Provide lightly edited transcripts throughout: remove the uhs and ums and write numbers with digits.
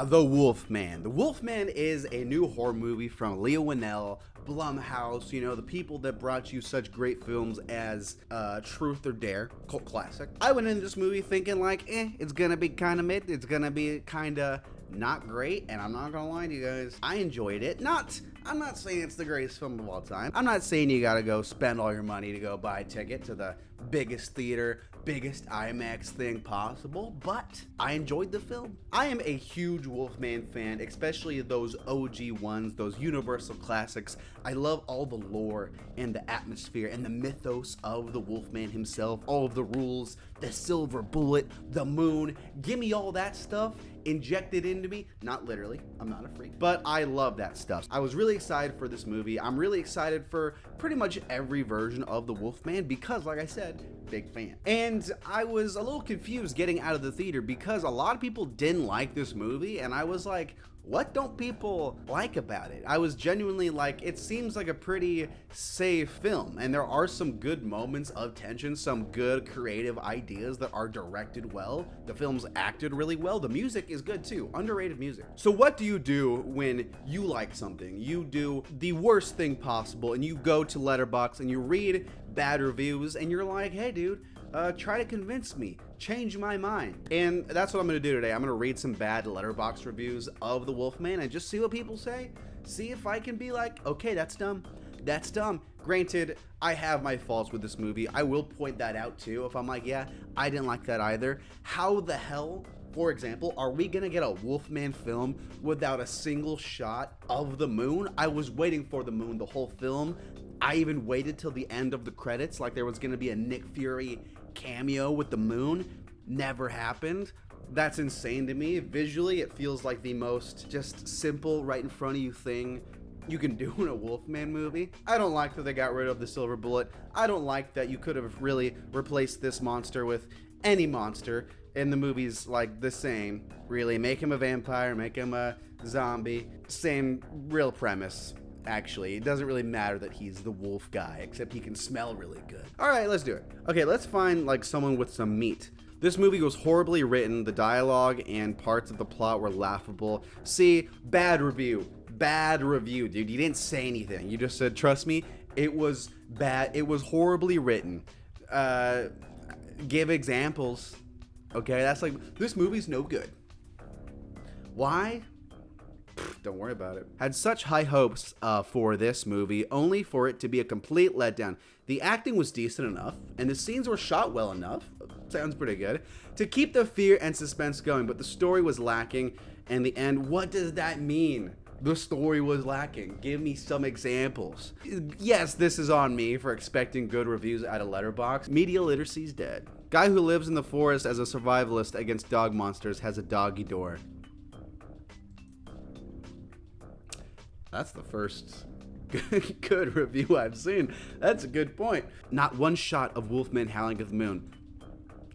The Wolfman. The Wolfman is a new horror movie from Leo Whannell, Blumhouse, the people that brought you such great films as Truth or Dare, cult classic. I went into this movie thinking like, it's gonna be kind of mid, it's gonna be kind of not great, and I'm not gonna lie to you guys, I enjoyed it. I'm not saying it's the greatest film of all time. I'm not saying you gotta go spend all your money to go buy a ticket to the biggest theater, biggest IMAX thing possible, but I enjoyed the film. I am a huge Wolfman fan, especially those OG ones, those Universal classics. I love all the lore and the atmosphere and the mythos of the Wolfman himself, all of the rules, the silver bullet, the moon. Give me all that stuff injected into me. Not literally, I'm not a freak, but I love that stuff. I was really excited for this movie. I'm really excited for pretty much every version of the Wolfman because, like I said, big fan. And I was a little confused getting out of the theater because a lot of people didn't like this movie, and I was like, what don't people like about it? I was genuinely like, it seems like a pretty safe film, and there are some good moments of tension, some good creative ideas that are directed well. The film's acted really well. The music is good too, underrated music. So what do you do when you like something? You do the worst thing possible, and you go to Letterboxd and you read bad reviews, and you're like, hey dude, try to convince me, change my mind. And that's what I'm gonna do today. I'm gonna read some bad Letterboxd reviews of The Wolfman and just see what people say. See if I can be like, okay, that's dumb. That's dumb. Granted, I have my faults with this movie. I will point that out too. If I'm like, yeah, I didn't like that either. How the hell, for example, are we gonna get a Wolfman film without a single shot of the moon? I was waiting for the moon the whole film. I even waited till the end of the credits like there was gonna be a Nick Fury cameo with the moon. Never happened. That's insane to me. Visually, it feels like the most just simple, right in front of you thing you can do in a Wolfman movie. I don't like that they got rid of the silver bullet. I don't like that you could have really replaced this monster with any monster, and the movie's like the same, really. Make him a vampire, make him a zombie, same real premise. Actually, it doesn't really matter that he's the wolf guy, except he can smell really good. All right, let's do it. Okay, let's find like someone with some meat. This movie was horribly written. The dialogue and parts of the plot were laughable. See, bad review, dude. You didn't say anything. You just said, trust me, it was bad. It was horribly written. Give examples. Okay, that's like, this movie's no good. Why? Don't worry about it. Had such high hopes for this movie, only for it to be a complete letdown. The acting was decent enough, and the scenes were shot well enough. Sounds pretty good. To keep the fear and suspense going, but the story was lacking. And the end, what does that mean? The story was lacking. Give me some examples. Yes, this is on me for expecting good reviews out of Letterboxd. Media literacy's dead. Guy who lives in the forest as a survivalist against dog monsters has a doggy door. That's the first good review I've seen. That's a good point. Not one shot of Wolfman howling at the moon.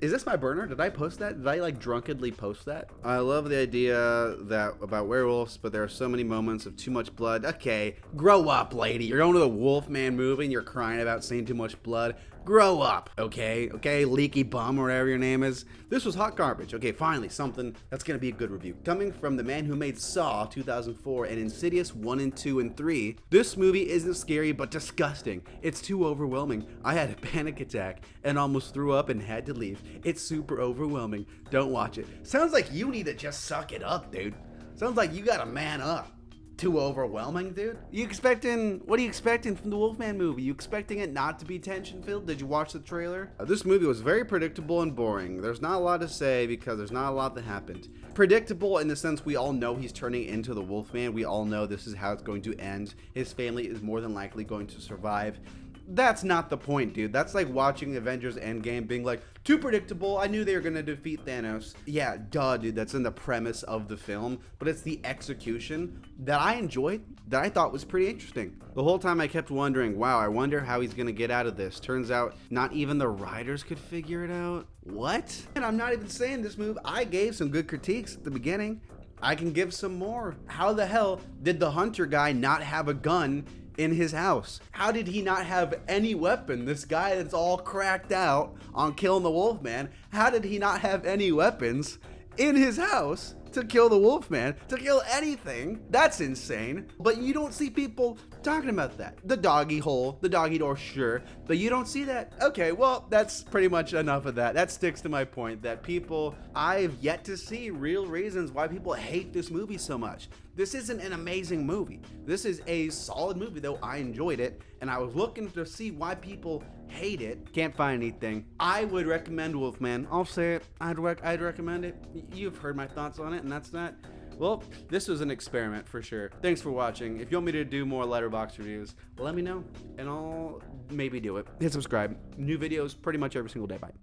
Is this my burner? Did I post that? Did I like drunkenly post that? I love the idea that about werewolves, but there are so many moments of too much blood. Okay, grow up, lady. You're going to the Wolfman movie and you're crying about seeing too much blood. Grow up, okay? Okay, leaky bum or whatever your name is. This was hot garbage. Okay, finally, something that's gonna be a good review. Coming from the man who made Saw 2004 and Insidious 1 and 2 and 3, this movie isn't scary but disgusting. It's too overwhelming. I had a panic attack and almost threw up and had to leave. It's super overwhelming. Don't watch it. Sounds like you need to just suck it up, dude. Sounds like you gotta man up. Too overwhelming, dude? What are you expecting from the Wolfman movie? You expecting it not to be tension-filled? Did you watch the trailer? This movie was very predictable and boring. There's not a lot to say because there's not a lot that happened. Predictable in the sense we all know he's turning into the Wolfman. We all know this is how it's going to end. His family is more than likely going to survive. That's not the point, dude. That's like watching Avengers Endgame being like, too predictable. I knew they were going to defeat Thanos. Yeah, duh, dude. That's in the premise of the film. But it's the execution that I enjoyed, that I thought was pretty interesting. The whole time I kept wondering, wow, I wonder how he's going to get out of this. Turns out not even the writers could figure it out. What? And I'm not even saying this move. I gave some good critiques at the beginning. I can give some more. How the hell did the hunter guy not have a gun in his house? How did he not have any weapon? This guy that's all cracked out on killing the Wolfman, how did he not have any weapons in his house to kill the Wolfman, to kill anything. That's insane. But you don't see people talking about that. The doggy hole, the doggy door, sure, but you don't see that. Okay, well, that's pretty much enough of that. That sticks to my point that people, I've yet to see real reasons why people hate this movie so much. This isn't an amazing movie. This is a solid movie, though I enjoyed it, and I was looking to see why people hate it. Can't find anything. I would recommend Wolfman. I'll say it. I'd recommend it. You've heard my thoughts on it, and that's that. Well, this was an experiment for sure. Thanks for watching. If you want me to do more Letterboxd reviews, let me know, and I'll maybe do it. Hit subscribe. New videos pretty much every single day. Bye.